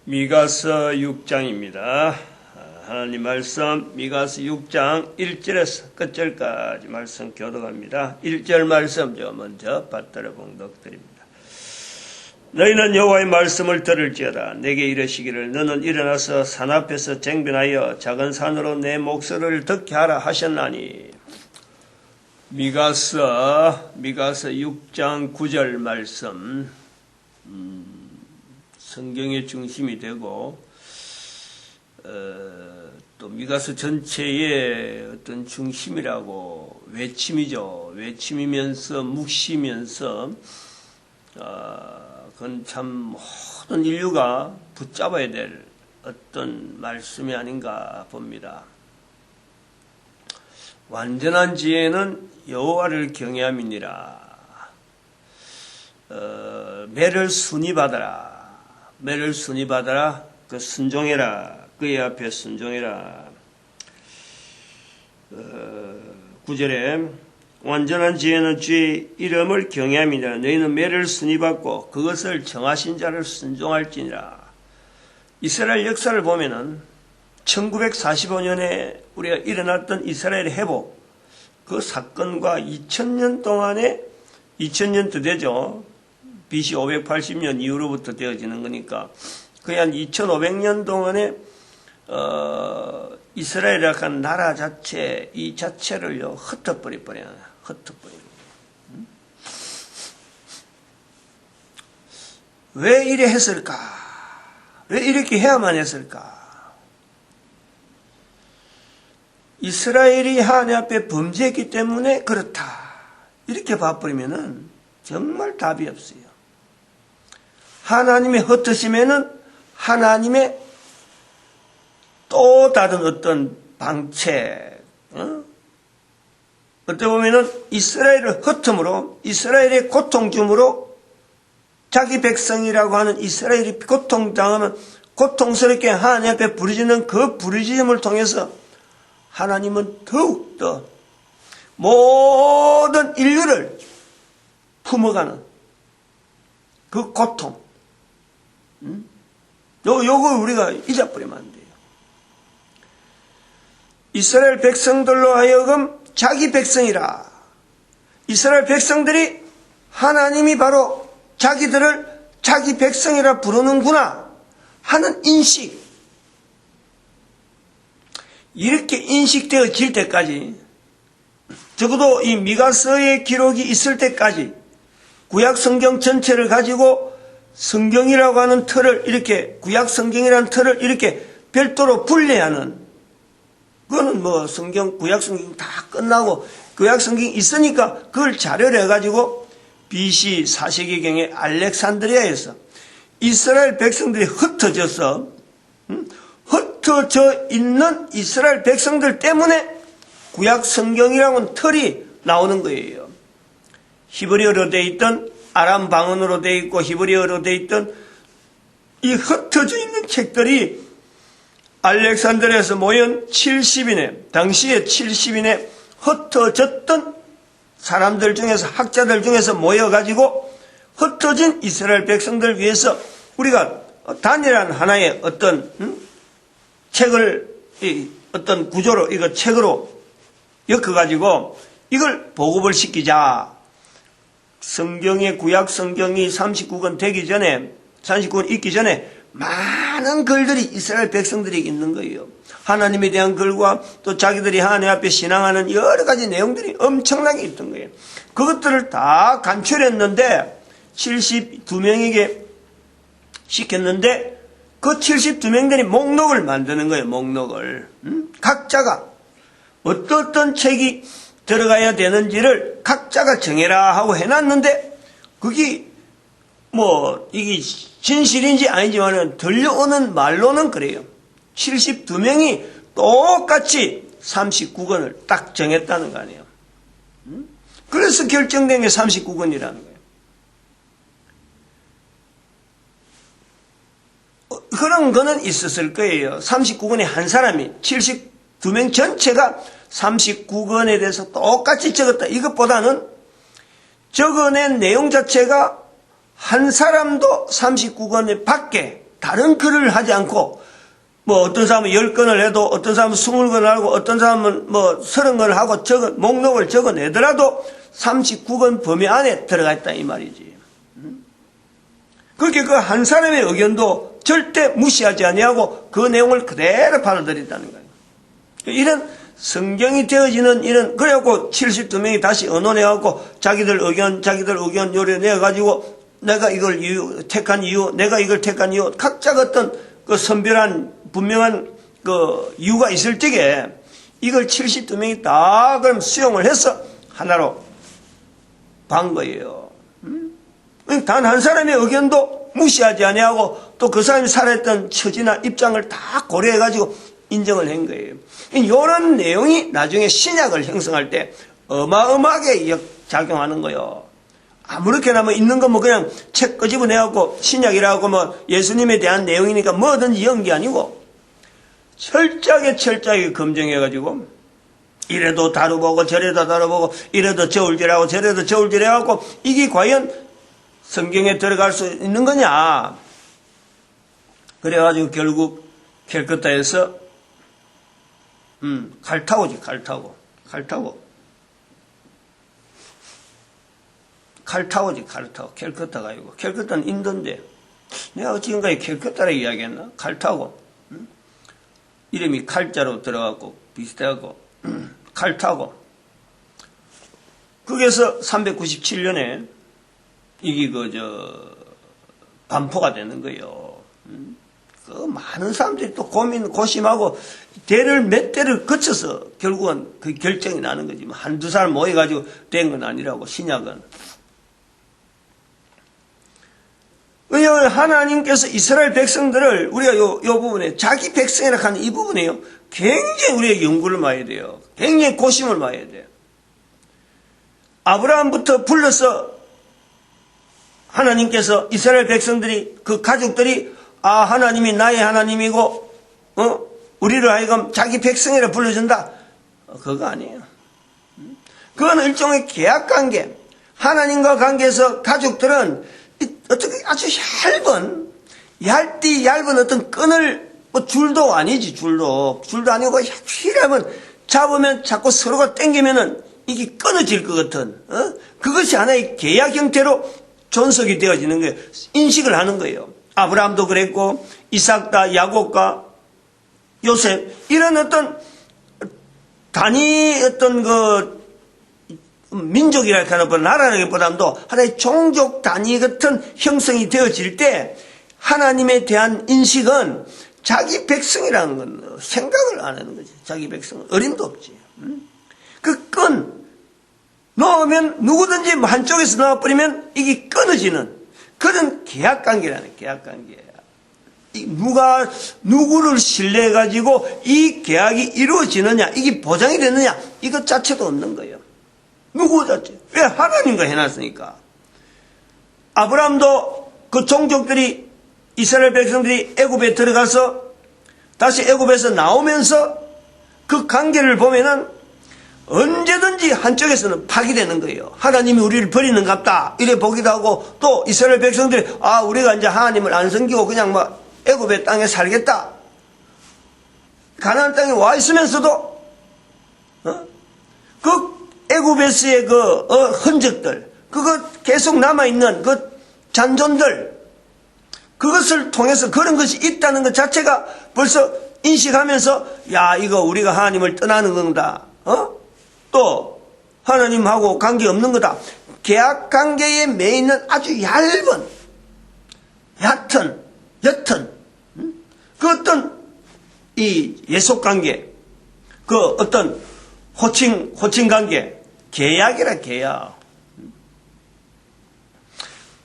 미가서 6장입니다. 하나님 말씀 미가서 6장 1절에서 끝절까지 말씀 교독합니다. 1절 말씀 먼저 받들어 봉독드립니다. 너희는 여호와의 말씀을 들을지어다. 내게 이르시기를 너는 일어나서 산 앞에서 쟁변하여 작은 산으로 내 목소리를 듣게 하라 하셨나니. 미가서 6장 9절 말씀 성경의 중심이 되고 또 미가서 전체의 어떤 중심이라고 외침이죠. 외침이면서 묵시면서 그건 참 모든 인류가 붙잡아야 될 어떤 말씀이 아닌가 봅니다. 완전한 지혜는 여호와를 경외함이니라. 매를 순히 받아라. 매를 순히 받아라. 그 순종해라. 그의 앞에 순종해라. 9절에 완전한 지혜는 주의 이름을 경외함이니라. 너희는 매를 순히 받고 그것을 정하신 자를 순종할지니라. 이스라엘 역사를 보면은 1945년에 우리가 일어났던 이스라엘의 회복, 그 사건과 2000년 동안에 2000년도 되죠. BC 580년 이후로부터 되어지는 거니까 거의 한 2500년 동안에 이스라엘이라고 하는 나라 자체, 이 자체를요 흩어버려요. 왜 이래 했을까? 왜 이렇게 해야만 했을까? 이스라엘이 하나님 앞에 범죄했기 때문에 그렇다. 이렇게 봐버리면은 정말 답이 없어요. 하나님의 흩으심에는 하나님의 또 다른 어떤 방책, 어떻게 보면은 이스라엘을 흩음으로, 이스라엘의 고통 줌으로 자기 백성이라고 하는 이스라엘이 고통당하면 고통스럽게 하나님 앞에 부르짖는 그 부르짖음을 통해서 하나님은 더욱더 모든 인류를 품어가는 그 고통, 요걸 우리가 잊어버리면 안 돼요. 이스라엘 백성들로 하여금 자기 백성이라. 이스라엘 백성들이 하나님이 바로 자기들을 자기 백성이라 부르는구나 하는 인식, 이렇게 인식되어질 때까지, 적어도 이 미가서의 기록이 있을 때까지 구약 성경 전체를 가지고 성경이라고 하는 틀을 이렇게, 구약 성경이라는 틀을 이렇게 별도로 분리하는, 그거는 뭐 구약 성경 다 끝나고 구약 성경이 있으니까 그걸 자료를 해가지고 BC 4세기경에 알렉산드리아에서 이스라엘 백성들이 흩어져 있는 이스라엘 백성들 때문에 구약 성경이라는 틀이 나오는 거예요. 히브리어로 되어 있던, 아람 방언으로 되어 있고 히브리어로 되어 있던 이 흩어져 있는 책들이 알렉산드리아에서 모인 70인의, 당시에 70인의 흩어졌던 사람들 중에서, 학자들 중에서 모여가지고 흩어진 이스라엘 백성들 위해서 우리가 단일한 하나의 어떤 책을, 어떤 구조로, 이거 책으로 엮어가지고 이걸 보급을 시키자. 성경의, 구약 성경이 39권 되기 전에, 39권 있기 전에 많은 글들이 이스라엘 백성들이 있는 거예요. 하나님에 대한 글과 또 자기들이 하나님 앞에 신앙하는 여러 가지 내용들이 엄청나게 있던 거예요. 그것들을 다 간추렸는데 72명에게 시켰는데 그 72명들이 목록을 만드는 거예요. 목록을. 각자가 어떤 책이 들어가야 되는지를 각자가 정해라 하고 해놨는데, 그게 이게 진실인지 아닌지만은 들려오는 말로는 그래요. 72명이 똑같이 39권을 딱 정했다는 거 아니에요. 그래서 결정된 게 39권이라는 거예요. 그런 거는 있었을 거예요. 39권의 한 사람이 72명 전체가 39권에 대해서 똑같이 적었다. 이것보다는 적어낸 내용 자체가 한 사람도 39권에 밖에 다른 글을 하지 않고 뭐 어떤 사람은 10건을 해도 어떤 사람은 20건을 하고 어떤 사람은 뭐 30건을 하고 목록을 적어내더라도 39건 범위 안에 들어가 있다 이 말이지. 그렇게 그 한 사람의 의견도 절대 무시하지 아니하고 그 내용을 그대로 받아들인다는 거예요. 이런 성경이 되어지는 이런, 그래갖고 72명이 다시 언론해갖고 자기들 의견 요려내가지고 내가 이걸 택한 이유, 내가 이걸 택한 이유, 각자가 어떤 그 선별한 분명한 그 이유가 있을 적에 이걸 72명이 다 그럼 수용을 해서 하나로 반 거예요. 단 한 사람의 의견도 무시하지 아니하고 또 그 사람이 살아있던 처지나 입장을 다 고려해가지고 인정을 한 거예요. 이런 내용이 나중에 신약을 형성할 때 어마어마하게 작용하는 거예요. 아무렇게나 뭐 있는 거 뭐 그냥 책 끄집어내갖고 신약이라고 뭐 예수님에 대한 내용이니까 뭐든지 연기 아니고 철저하게 검증해가지고 이래도 다뤄보고 저래도 다뤄보고 이래도 저울질하고 저래도 저울질해갖고 이게 과연 성경에 들어갈 수 있는 거냐. 그래가지고 결국 캘커타에서 칼타고지 칼타고 캘커타가 아니고 캘커타는 인도인데 내가 지금까지 캘커타라 이야기했나? 칼타고 이름이 칼자로 들어갔고 비슷해갖고 칼타고 거기에서 397년에 이게 반포가 되는 거예요. 그 많은 사람들이 또 고심하고 몇 대를 거쳐서 결국은 그 결정이 나는 거지. 한두 사람 모여가지고 된 건 아니라고, 신약은. 왜냐하면 하나님께서 이스라엘 백성들을 우리가 요 부분에 자기 백성이라 하는 이 부분에요. 굉장히 우리가 연구를 많이 해야 돼요. 굉장히 고심을 많이 해야 돼요. 아브라함부터 불러서 하나님께서 이스라엘 백성들이 그 가족들이 하나님이 나의 하나님이고 우리를 하여금 자기 백성이라 불러준다. 그거 아니에요. 그건 일종의 계약관계. 하나님과 관계에서 가족들은 어떻게 아주 얇은 어떤 끈을 줄도 아니지. 줄도 아니고 휘라면 잡으면 자꾸 서로가 당기면은 이게 끊어질 것 같은 그것이 하나의 계약 형태로 존속이 되어지는 거예요. 인식을 하는 거예요. 아브라함도 그랬고 이삭과 야곱과 요셉 이런 어떤 단위 어떤 그 민족이랄까 하는 나라라기보다도 하나의 종족 단위 같은 형성이 되어질 때 하나님에 대한 인식은 자기 백성이라는 건 생각을 안 하는 거지. 자기 백성은 어림도 없지. 그 끈 넣으면 누구든지 한쪽에서 넣어버리면 이게 끊어지는 그런 계약관계라는 계약관계야. 누가 누구를 신뢰해가지고 이 계약이 이루어지느냐, 이게 보장이 되느냐, 이것 자체도 없는 거예요. 누구 자체? 왜? 하나님과 해놨으니까. 아브라함도 그 종족들이 이스라엘 백성들이 애굽에 들어가서 다시 애굽에서 나오면서 그 관계를 보면은 언제든지 한쪽에서는 파기되는 거예요. 하나님이 우리를 버리는 갑다 이래 보기도 하고 또 이스라엘 백성들이 우리가 이제 하나님을 안 섬기고 그냥 애굽의 땅에 살겠다. 가나안 땅에 와 있으면서도 그 애굽에서의 그 흔적들 그거 계속 남아있는 그 잔존들 그것을 통해서 그런 것이 있다는 것 자체가 벌써 인식하면서 이거 우리가 하나님을 떠나는 건다. 또 하나님하고 관계없는 거다. 계약관계에 매이는 아주 옅은 그 어떤 이 예속관계 그 어떤 호칭관계 계약이라 계약.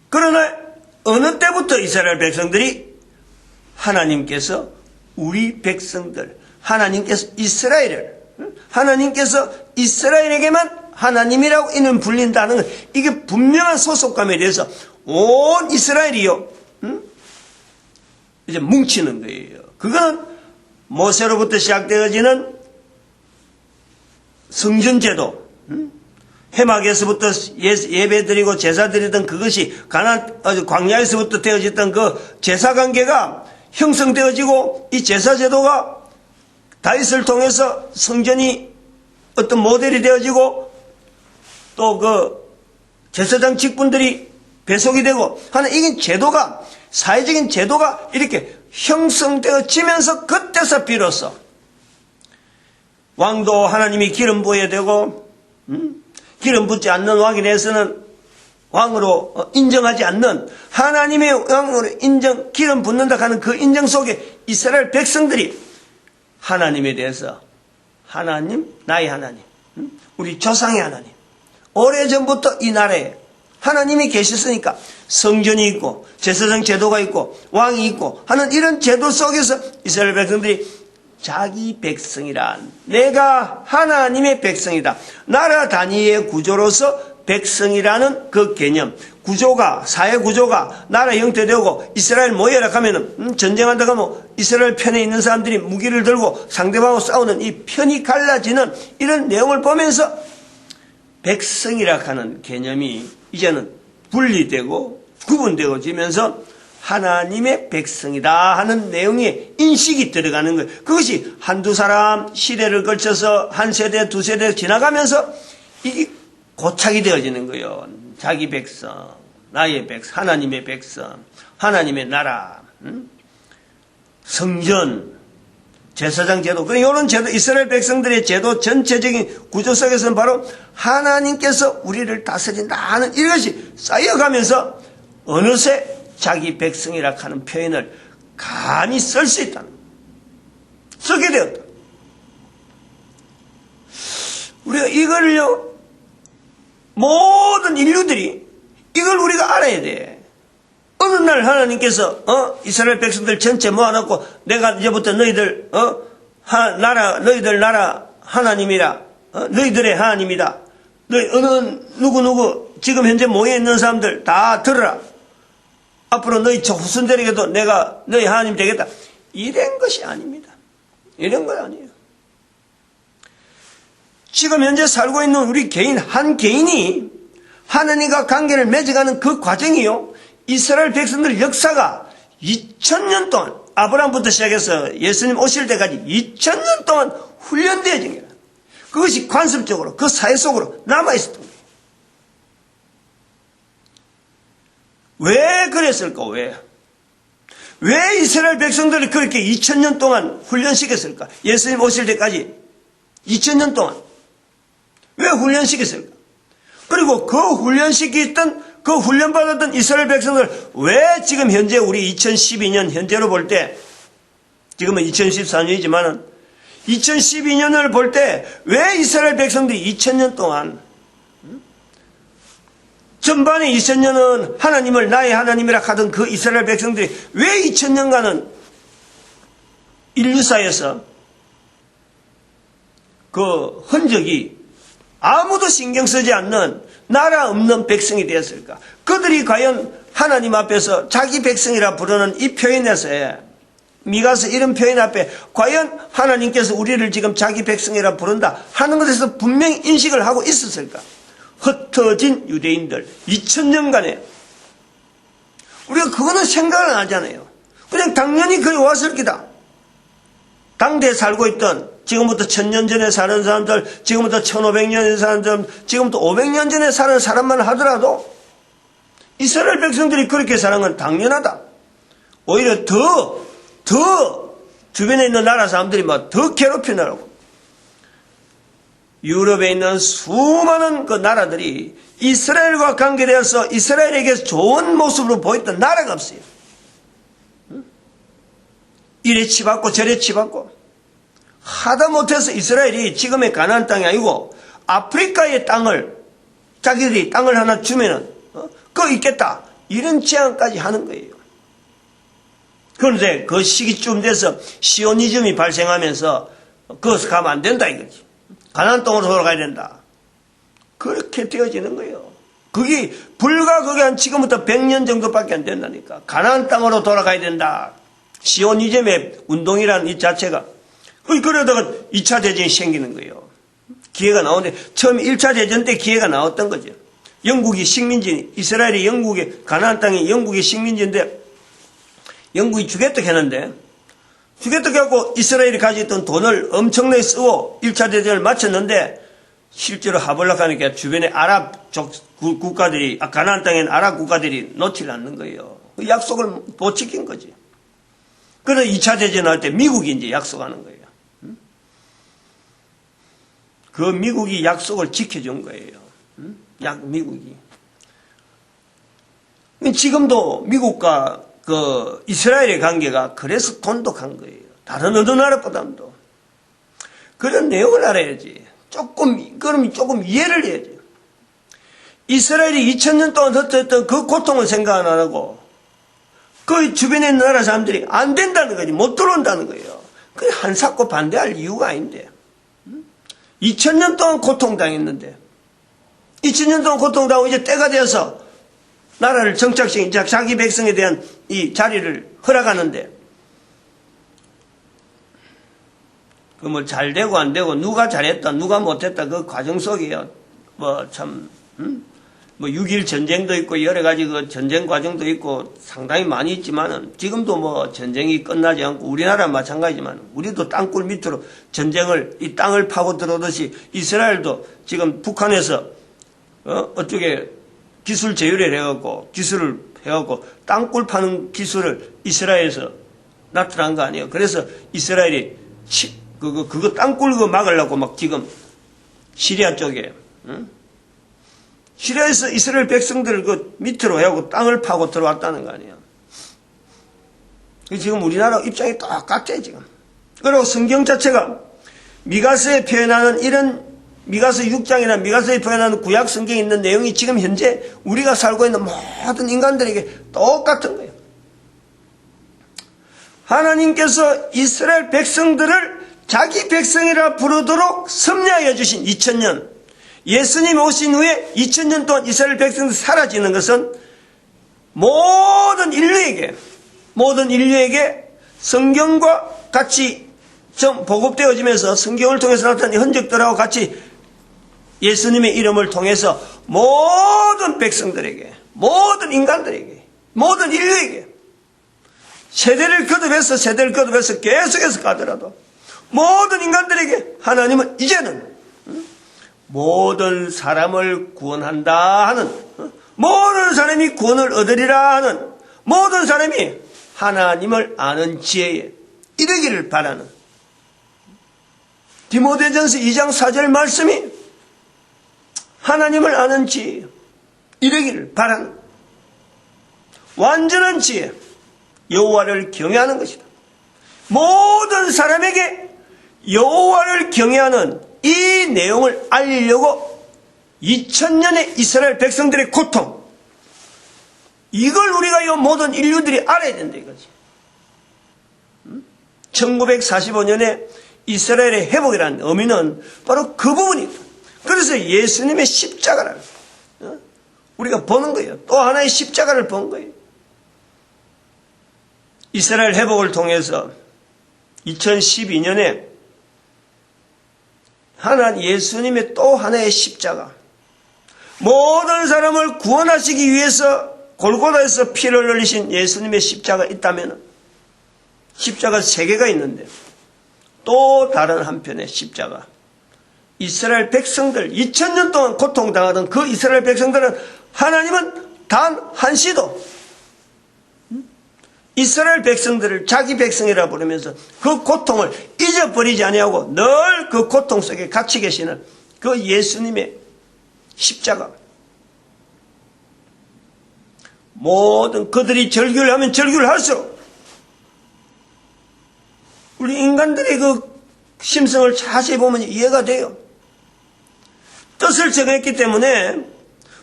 그러나 어느 때부터 이스라엘 백성들이 하나님께서 우리 백성들 하나님께서 이스라엘에게만 하나님이라고 이는 불린다는 것 이게 분명한 소속감에 대해서 온 이스라엘이요 이제 뭉치는 거예요. 그건 모세로부터 시작되어지는 성전제도 해막에서부터 예배 드리고 제사 드리던 그것이 광야에서부터 되어졌던 그 제사 관계가 형성되어지고 이 제사 제도가 다윗을 통해서 성전이 어떤 모델이 되어지고 또 그 제사장 직분들이 배속이 되고 하는 이게 제도가 사회적인 제도가 이렇게 형성되어지면서 그때서 비로소 왕도 하나님이 기름 부어야 되고 기름 붓지 않는 왕에 대해서는 왕으로 인정하지 않는 하나님의 왕으로 기름 붓는다 하는 그 인정 속에 이스라엘 백성들이 하나님에 대해서 하나님, 나의 하나님, 우리 조상의 하나님, 오래전부터 이 나라에 하나님이 계셨으니까 성전이 있고 제사장 제도가 있고 왕이 있고 하는 이런 제도 속에서 이스라엘 백성들이 자기 백성이란 내가 하나님의 백성이다. 나라 단위의 구조로서 백성이라는 그 개념, 구조가, 사회 구조가 나라 형태되고 이스라엘 모여라 하면은 전쟁한다 하면 이스라엘 편에 있는 사람들이 무기를 들고 상대방하고 싸우는 이 편이 갈라지는 이런 내용을 보면서 백성이라 하는 개념이 이제는 분리되고 구분되어지면서 하나님의 백성이다 하는 내용의 인식이 들어가는 거예요. 그것이 한두 사람 시대를 걸쳐서 한 세대 두 세대 지나가면서 이게 고착이 되어지는 거예요. 자기 백성, 나의 백성, 하나님의 백성, 하나님의 나라, 성전, 제사장 제도, 이런 제도, 이스라엘 백성들의 제도 전체적인 구조 속에서는 바로 하나님께서 우리를 다스린다 하는 이것이 쌓여가면서 어느새 자기 백성이라 하는 표현을 감히 쓸 수 있다는 거예요. 쓰게 되었다. 우리가 이걸요, 모든 인류들이 이걸 우리가 알아야 돼. 어느 날 하나님께서 이스라엘 백성들 전체 모아놓고 내가 이제부터 너희들 너희들 나라 하나님이라 너희들의 하나님이다. 너희 어느 누구 지금 현재 모여있는 사람들 다 들어라. 앞으로 너희 후손들에게도 내가 너희 하나님 되겠다. 이런 것이 아닙니다. 이런 건 아니에요. 지금 현재 살고 있는 우리 개인 한 개인이 하나님과 관계를 맺어가는 그 과정이요. 이스라엘 백성들 역사가 2000년 동안 아브라함부터 시작해서 예수님 오실 때까지 2000년 동안 훈련되어진 거예요. 그것이 관습적으로 그 사회 속으로 남아있었던 거예요. 왜 그랬을까? 왜 이스라엘 백성들을 그렇게 2000년 동안 훈련시켰을까? 예수님 오실 때까지 2000년 동안 왜 훈련시켰을까? 그리고 그 훈련시켰던 그 훈련받았던 이스라엘 백성들 왜 지금 현재 우리 2012년 현재로 볼 때 지금은 2014년이지만은 2012년을 볼 때 왜 이스라엘 백성들이 2000년 동안 전반에 2000년은 하나님을 나의 하나님이라 하던 그 이스라엘 백성들이 왜 2000년간은 인류사에서 그 흔적이 아무도 신경 쓰지 않는 나라 없는 백성이 되었을까? 그들이 과연 하나님 앞에서 자기 백성이라 부르는 이 표현에서 미가서 이런 표현 앞에 과연 하나님께서 우리를 지금 자기 백성이라 부른다 하는 것에서 분명히 인식을 하고 있었을까? 흩어진 유대인들 2000년간에 우리가 그거는 생각을 안 하잖아요. 그냥 당연히 그리 왔을 기다. 당대에 살고 있던 지금부터 1000년 전에 사는 사람들, 지금부터 1500년 전에 사는 사람, 지금부터 500년 전에 사는 사람만 하더라도 이스라엘 백성들이 그렇게 사는 건 당연하다. 오히려 더 주변에 있는 나라 사람들이 막 더 괴롭히느라고. 유럽에 있는 수많은 그 나라들이 이스라엘과 관계되어서 이스라엘에게 좋은 모습으로 보였던 나라가 없어요. 이래 치받고 저래 치받고 하다못해서 이스라엘이 지금의 가나안 땅이 아니고 아프리카의 땅을 자기들이 땅을 하나 주면은 그거 있겠다 이런 제안까지 하는 거예요. 그런데 그 시기쯤 돼서 시오니즘이 발생하면서 거기서 가면 안 된다 이거지. 가나안 땅으로 돌아가야 된다. 그렇게 되어지는 거예요. 그게 불과 그게 한 지금부터 100년 정도밖에 안 된다니까. 가나안 땅으로 돌아가야 된다. 시오니즘의 운동이라는 이 자체가 그러다가 2차 대전이 생기는 거예요. 기회가 나오는데 처음 1차 대전 때 기회가 나왔던 거죠. 영국이 식민지, 이스라엘이 영국의 가나안 땅이 영국의 식민지인데 영국이 주겠다고 했는데 주겠다고 하고 이스라엘이 가졌던 돈을 엄청나게 쓰고 1차 대전을 마쳤는데 실제로 하볼락하니까 주변에 아랍 국가들이 가나안 땅에 아랍 국가들이 놓지 않는 거예요. 그 약속을 못 지킨 거지. 그래서 2차 대전 할 때 미국이 이제 약속하는 거예요. 그 미국이 약속을 지켜준 거예요. 미국이. 지금도 미국과 그 이스라엘의 관계가 그래서 돈독한 거예요. 다른 어느 나라보다도. 그런 내용을 알아야지. 그럼 조금 이해를 해야지. 이스라엘이 2000년 동안 흩어졌던 그 고통을 생각 안 하고 그 주변에 있는 나라 사람들이 안 된다는 거지. 못 들어온다는 거예요. 그게 한사코 반대할 이유가 아닌데. 2000년 동안 고통당했는데 2000년 동안 고통당하고 이제 때가 되어서 나라를 정착시킨 자기 백성에 대한 이 자리를 허락하는데 그 뭐 잘 되고 안 되고 누가 잘했다 누가 못했다 그 과정 속에요. 뭐 참 6.1 전쟁도 있고 여러 가지 그 전쟁 과정도 있고 상당히 많이 있지만은 지금도 뭐 전쟁이 끝나지 않고 우리나라 마찬가지지만 우리도 땅굴 밑으로 전쟁을 이 땅을 파고 들어오듯이 이스라엘도 지금 북한에서 어떻게 기술 제휴를 해갖고 기술을 해갖고 땅굴 파는 기술을 이스라엘에서 나타난 거 아니에요. 그래서 이스라엘이 그거 땅굴 그거 막으려고 막 지금 시리아 쪽에 시리아에서 이스라엘 백성들을 그 밑으로 해갖고 땅을 파고 들어왔다는 거 아니에요. 지금 우리나라 입장이 똑같아 지금. 그리고 성경 자체가 미가서에 표현하는 이런 미가서 6장이나 미가서에 표현하는 구약 성경에 있는 내용이 지금 현재 우리가 살고 있는 모든 인간들에게 똑같은 거예요. 하나님께서 이스라엘 백성들을 자기 백성이라 부르도록 섭리하여 주신 2000년 예수님이 오신 후에 2000년 동안 이스라엘 백성들이 사라지는 것은 모든 인류에게 성경과 같이 좀 보급되어지면서 성경을 통해서 나타난 흔적들하고 같이 예수님의 이름을 통해서 모든 백성들에게 모든 인간들에게 모든 인류에게 세대를 거듭해서 계속해서 가더라도 모든 인간들에게 하나님은 이제는 모든 사람을 구원한다 하는 모든 사람이 구원을 얻으리라 하는 모든 사람이 하나님을 아는 지혜에 이르기를 바라는 디모데전서 2장 4절 말씀이 하나님을 아는 지혜에 이르기를 바라는 완전한 지혜 여호와를 경외하는 것이다. 모든 사람에게 여호와를 경외하는 이 내용을 알리려고 2000년의 이스라엘 백성들의 고통 이걸 우리가 이 모든 인류들이 알아야 된다 이거지. 1945년에 이스라엘의 회복이라는 의미는 바로 그 부분이다. 그래서 예수님의 십자가를 우리가 보는 거예요. 또 하나의 십자가를 본 거예요. 이스라엘 회복을 통해서 2012년에 하나님 예수님의 또 하나의 십자가 모든 사람을 구원하시기 위해서 골고다에서 피를 흘리신 예수님의 십자가 있다면 십자가 3개가 있는데 또 다른 한편의 십자가 이스라엘 백성들 2000년 동안 고통당하던 그 이스라엘 백성들은 하나님은 단 한시도 이스라엘 백성들을 자기 백성이라 부르면서 그 고통을 잊어버리지 아니하고 늘 그 고통 속에 갇혀 계시는 그 예수님의 십자가 모든 그들이 절규를 하면 절규를 할수록 우리 인간들의 그 심성을 자세히 보면 이해가 돼요. 뜻을 정했기 때문에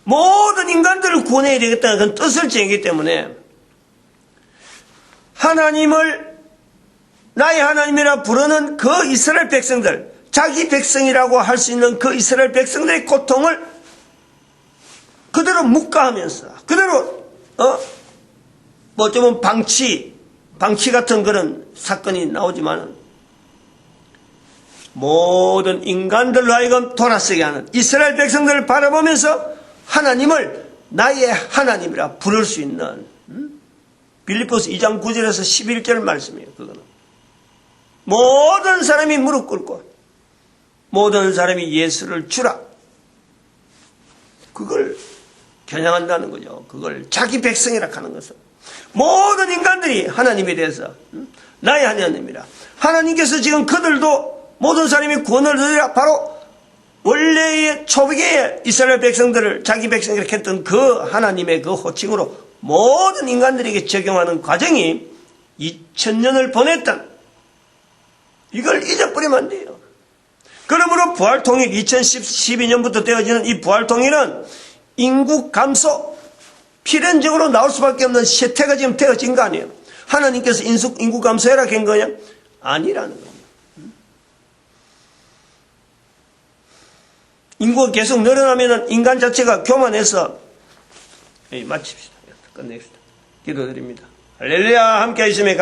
모든 인간들을 구원해야 되겠다는 그런 뜻을 정했기 때문에 하나님을 나의 하나님이라 부르는 그 이스라엘 백성들 자기 백성이라고 할 수 있는 그 이스라엘 백성들의 고통을 그대로 묵과하면서 그대로 뭐 어쩌면 방치 같은 그런 사건이 나오지만 모든 인간들로 하여금 돌아서게 하는 이스라엘 백성들을 바라보면서 하나님을 나의 하나님이라 부를 수 있는 빌립보서 2장 9절에서 11절 말씀이에요. 그거는 모든 사람이 무릎 꿇고 모든 사람이 예수를 주라, 그걸 겨냥한다는 거죠. 그걸 자기 백성이라 하는 것은 모든 인간들이 하나님에 대해서 나의 하나님이라, 하나님께서 지금 그들도 모든 사람이 구원을 얻으라, 바로 원래의 초기의 이스라엘 백성들을 자기 백성이라 했던 그 하나님의 그 호칭으로 모든 인간들에게 적용하는 과정이 2000년을 보냈던, 이걸 잊어버리면 안 돼요. 그러므로 부활통일 2012년부터 되어지는 이 부활통일은 인구 감소, 필연적으로 나올 수밖에 없는 세태가 지금 되어진 거 아니에요. 하나님께서 인구 감소해라 한 거냐? 아니라는 거예요. 인구가 계속 늘어나면 인간 자체가 교만해서, 마칩시다. 끝냅시다. 기도드립니다. 할렐루야. 함께 하시면